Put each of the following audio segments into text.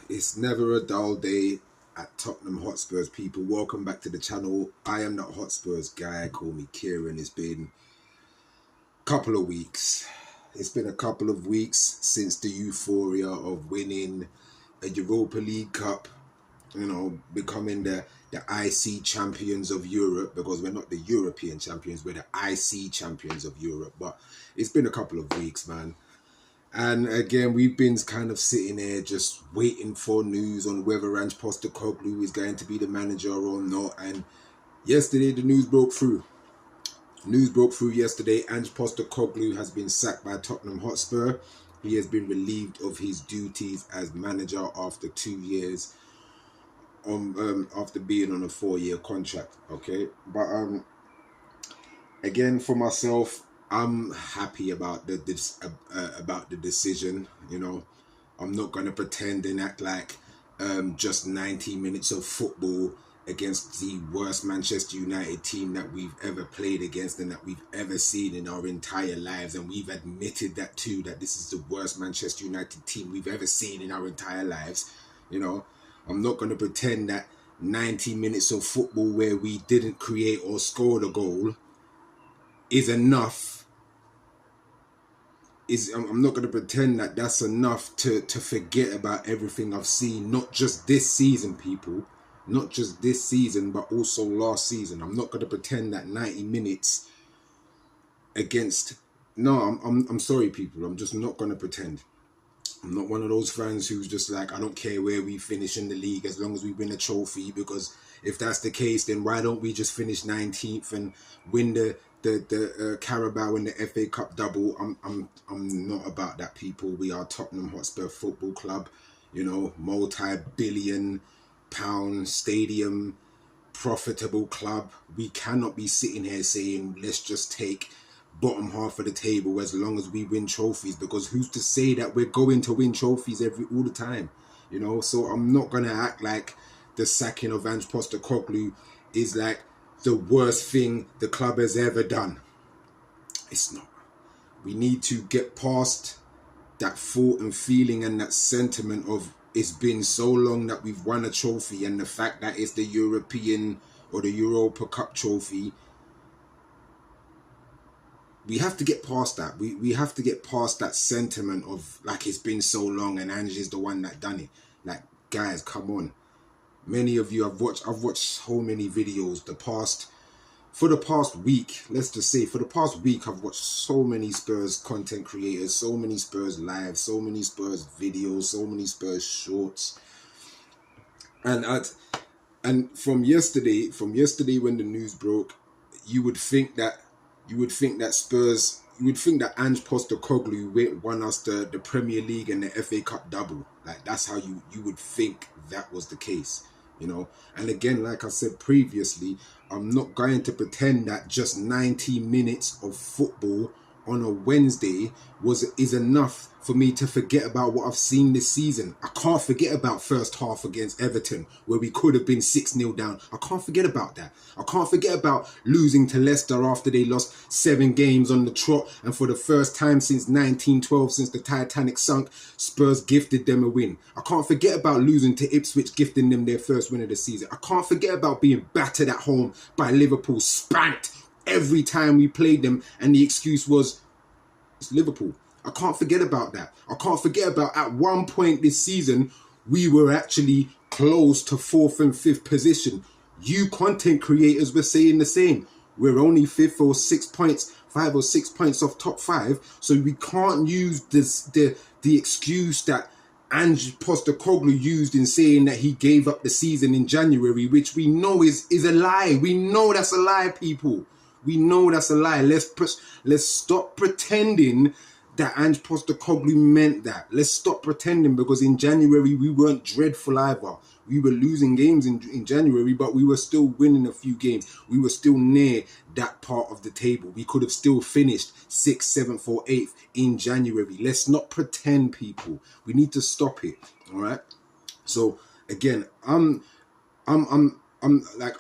It's never a dull day at Tottenham Hotspurs, people. Welcome back to the channel. I am that Hotspurs guy. Call me Kieran. It's been a couple of weeks. It's been a couple of weeks since the euphoria of winning a Europa League Cup, becoming the IC champions of Europe, because we're not the European champions, we're the IC champions of Europe. But it's been a couple of weeks, man. And again, we've been kind of sitting there just waiting for news on whether Ange Postecoglou is going to be the manager or not. And yesterday, the news broke through. News broke through yesterday. Ange Postecoglou has been sacked by Tottenham Hotspur. He has been relieved of his duties as manager after 2 years, after being on a 4-year contract. Okay, but again, for myself, I'm happy about the decision. I'm not gonna pretend and act like just 90 minutes of football against the worst Manchester United team that we've ever played against and that we've ever seen in our entire lives, and we've admitted that too, that this is the worst Manchester United team we've ever seen in our entire lives. I'm not gonna pretend that 90 minutes of football where we didn't create or score the goal is enough. I'm not going to pretend that that's enough to forget about everything I've seen, not just this season, people, not just this season, but also last season. I'm not going to pretend that 90 minutes against, no, I'm sorry, people, I'm just not going to pretend. I'm not one of those fans who's just like, I don't care where we finish in the league as long as we win a trophy, because if that's the case, then why don't we just finish 19th and win the Carabao and the FA Cup double? I'm not about that, people. We are Tottenham Hotspur Football Club, multi-billion pound stadium, profitable club. We cannot be sitting here saying, let's just take bottom half of the table as long as we win trophies, because who's to say that we're going to win trophies all the time? So I'm not gonna act like the sacking of Ange Postecoglou is like the worst thing the club has ever done. It's not. We need to get past that thought and feeling and that sentiment of it's been so long that we've won a trophy, and the fact that it's the European or the Europa Cup trophy. We have to get past that. We have to get past that sentiment of like it's been so long and Ange is the one that done it. Like, guys, come on. Many of you I've watched so many videos for the past week. Let's just say for the past week I've watched so many Spurs content creators, so many Spurs live, so many Spurs videos, so many Spurs shorts. And from yesterday when the news broke, you would think that Spurs, you would think that Ange Postecoglou won us the Premier League and the FA Cup double. Like, that's how you would think that was the case, And again, like I said previously, I'm not going to pretend that just 90 minutes of football on a Wednesday is enough for me to forget about what I've seen this season. I can't forget about first half against Everton where we could have been 6-0 down. I can't forget about that. I can't forget about losing to Leicester after they lost 7 games on the trot, and for the first time since 1912, since the Titanic sunk, Spurs gifted them a win. I can't forget about losing to Ipswich, gifting them their first win of the season. I can't forget about being battered at home by Liverpool, spanked every time we played them, and the excuse was, it's Liverpool. I can't forget about that. I can't forget about at one point this season, we were actually close to 4th and 5th position. You content creators were saying the same. We're only 5th or 6 points, 5 or 6 points off top 5. So we can't use the excuse that Ange Postecoglou used in saying that he gave up the season in January, which we know is a lie. We know that's a lie, people. We know that's a lie. Let's stop pretending that Ange Postecoglou meant that. Let's stop pretending, because in January we weren't dreadful either. We were losing games in January, but we were still winning a few games. We were still near that part of the table. We could have still finished 6th, 7th or 8th in January. Let's not pretend, people. We need to stop it. All right. So again, I'm like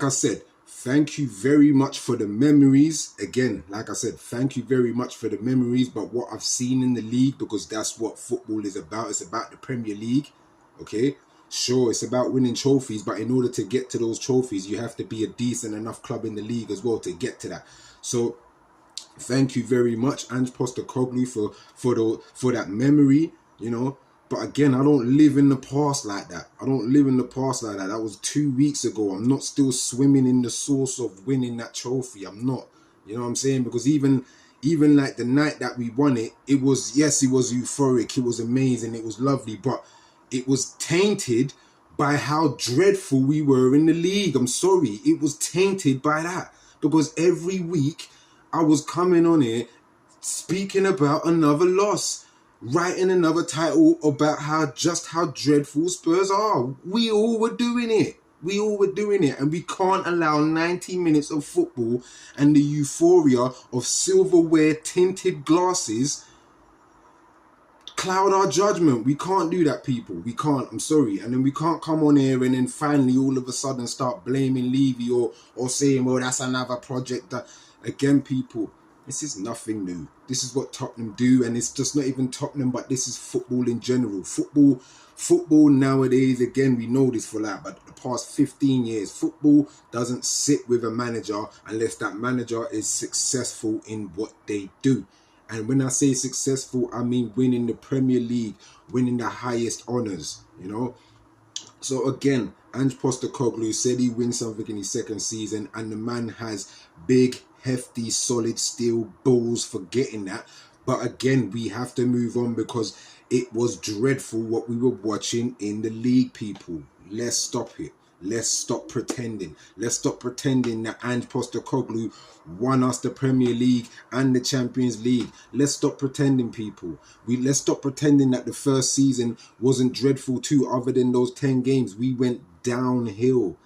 I said, Thank you very much for the memories. Again, like I said, thank you very much for the memories. But what I've seen in the league, because that's what football is about. It's about the Premier League. Okay? Sure, it's about winning trophies. But in order to get to those trophies, you have to be a decent enough club in the league as well to get to that. So thank you very much, Ange Postecoglou, for that memory, you know. But again, I don't live in the past like that. I don't live in the past like that. That was 2 weeks ago. I'm not still swimming in the source of winning that trophy. I'm not. You know what I'm saying? Because even like the night that we won it, it was euphoric. It was amazing. It was lovely. But it was tainted by how dreadful we were in the league. I'm sorry. It was tainted by that. Because every week I was coming on here speaking about another loss, writing another title about how dreadful Spurs are. We all were doing it. And we can't allow 90 minutes of football and the euphoria of silverware tinted glasses cloud our judgment. We can't do that, people. We can't. I'm sorry. And then we can't come on here and then finally all of a sudden start blaming Levy or saying, well, that's another project. That again, people, this is nothing new. This is what Tottenham do, and it's just not even Tottenham, but this is football in general. Football nowadays, again, we know this for like, but the past 15 years, football doesn't sit with a manager unless that manager is successful in what they do. And when I say successful, I mean winning the Premier League, winning the highest honours, you know. So again, Ange Postecoglou said he wins something in his second season, and the man has big, hefty, solid steel balls for getting that. But again, we have to move on because it was dreadful what we were watching in the league, people. Let's stop it. Let's stop pretending. Let's stop pretending that Ange Postecoglou won us the Premier League and the Champions League. Let's stop pretending, people. Let's stop pretending that the first season wasn't dreadful too. Other than those 10 games, we went downhill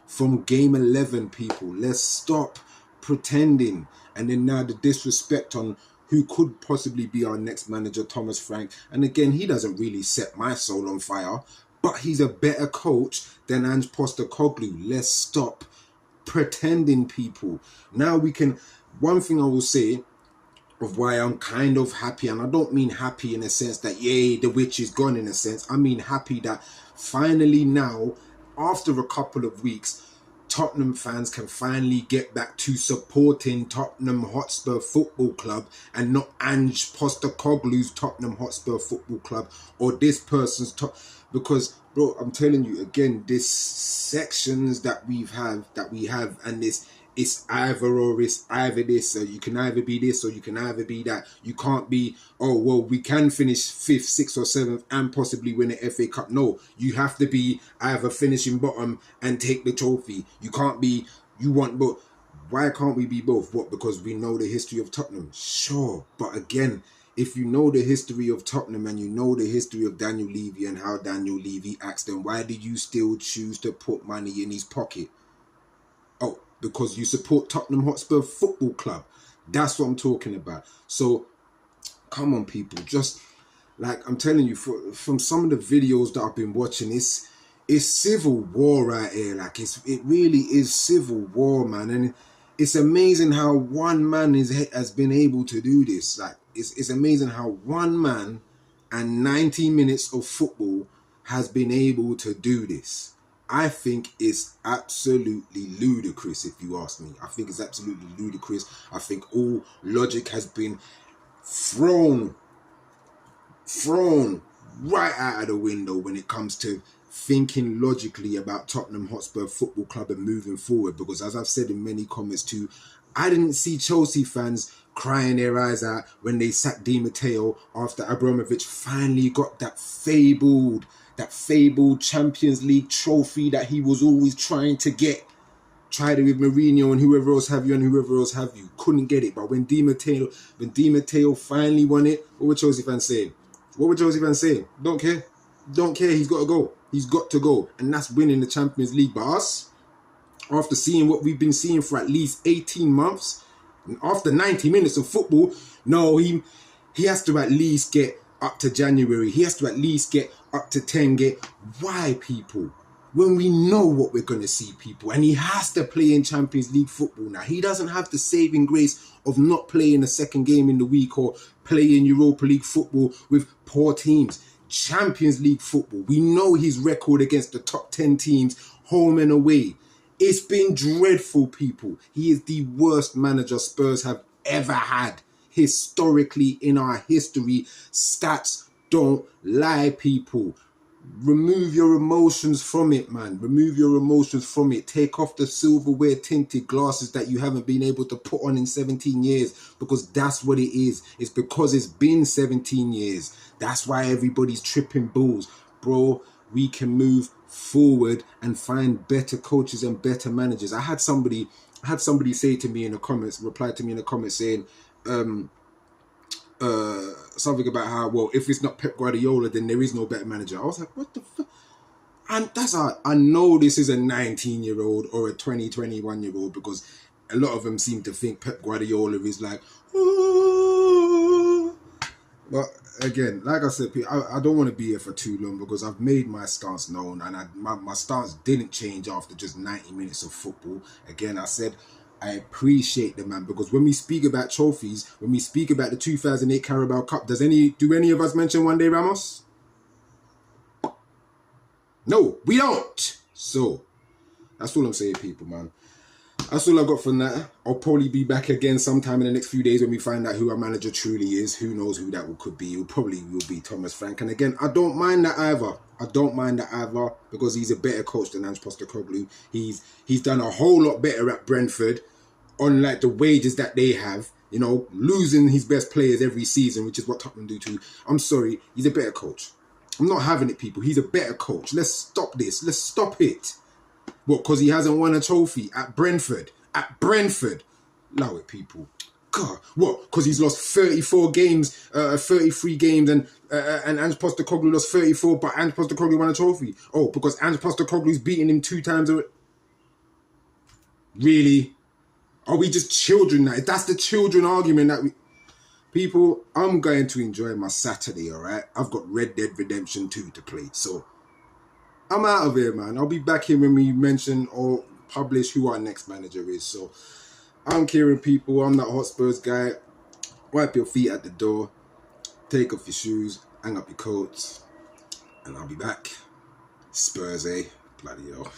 from game 11, people. Let's stop pretending. And then now the disrespect on who could possibly be our next manager, Thomas Frank. And again, he doesn't really set my soul on fire, but he's a better coach than Ange Postecoglou. Let's stop pretending, people. Now we can, one thing I will say of why I'm kind of happy, and I don't mean happy in a sense that, yay, the witch is gone in a sense. I mean happy that finally now, after a couple of weeks, Tottenham fans can finally get back to supporting Tottenham Hotspur Football Club and not Ange Postecoglou's Tottenham Hotspur Football Club or this person's because, bro, I'm telling you again, this sections that we have, and this, it's either or, it's either this, so you can either be this or you can either be that. You can't be, oh, well, we can finish 5th, 6th or 7th and possibly win an FA Cup. No, you have to be either finishing bottom and take the trophy. You can't be, you want both. Why can't we be both? What, because we know the history of Tottenham? Sure, but again, if you know the history of Tottenham and you know the history of Daniel Levy and how Daniel Levy acts, then why do you still choose to put money in his pocket? Oh, because you support Tottenham Hotspur Football Club. That's what I'm talking about. So, come on, people. Just, like, I'm telling you, from some of the videos that I've been watching, it's civil war right here. Like, it really is civil war, man. And it's amazing how one man has been able to do this. Like, it's amazing how one man and 90 minutes of football has been able to do this. I think it's absolutely ludicrous, if you ask me. I think it's absolutely ludicrous. I think all logic has been thrown right out of the window when it comes to thinking logically about Tottenham Hotspur Football Club and moving forward. Because as I've said in many comments too, I didn't see Chelsea fans crying their eyes out when they sacked Di Matteo after Abramovich finally got that fabled Champions League trophy that he was always trying to get. Tried it with Mourinho and whoever else have you. Couldn't get it. But when Di Matteo finally won it, what were Chelsea fans saying? Don't care. He's got to go. He's got to go. And that's winning the Champions League. But us, after seeing what we've been seeing for at least 18 months, and after 90 minutes of football, no, he has to at least get up to January. He has to at least get up to 10. Why, people? when we know what we're going to see, people. And he has to play in Champions League football now. He doesn't have the saving grace of not playing a second game in the week or playing Europa League football with poor teams. Champions League football. We know his record against the top 10 teams, home and away. It's been dreadful, people. He is the worst manager Spurs have ever had. Historically, in our history, stats don't lie, people. Remove your emotions from it, man. Remove your emotions from it. Take off the silverware tinted glasses that you haven't been able to put on in 17 years, because that's what it is. It's because it's been 17 years. That's why everybody's tripping balls. Bro, we can move forward and find better coaches and better managers. I had somebody say to me in the comments, reply to me in the comments saying, something about how, well, if it's not Pep Guardiola, then there is no better manager. I was like, what the fuck? And I know this is a 19-year-old or a 21-year-old, because a lot of them seem to think Pep Guardiola is like, oh. But again, like I said, I don't want to be here for too long, because I've made my stance known, and my stance didn't change after just 90 minutes of football. Again, I said, I appreciate the man, because when we speak about trophies, when we speak about the 2008 Carabao Cup, do any of us mention One Day Ramos? No, we don't. So that's all I'm saying, people, man. That's all I got from that. I'll probably be back again sometime in the next few days when we find out who our manager truly is. Who knows who that could be? It probably will be Thomas Frank. And again, I don't mind that either. Because he's a better coach than Ange Postecoglou. He's done a whole lot better at Brentford, on like the wages that they have. You know, losing his best players every season, which is what Tottenham do too. I'm sorry, he's a better coach. I'm not having it, people. He's a better coach. Let's stop this. Let's stop it. What, because he hasn't won a trophy at Brentford? Allow it, people. God, what? Because he's lost 34 games, 33 games, and Ange Postecoglou lost 34, but Ange Postecoglou won a trophy. Oh, because Ange Postecoglou's beaten him 2 times already. Really? Are we just children now? That's the children argument that we... People, I'm going to enjoy my Saturday, all right? I've got Red Dead Redemption 2 to play, so I'm out of here, man. I'll be back here when we mention or publish who our next manager is. So I'm Kieran, people. I'm that Hot Spurs guy. Wipe your feet at the door. Take off your shoes. Hang up your coats. And I'll be back. Spurs, eh? Bloody hell.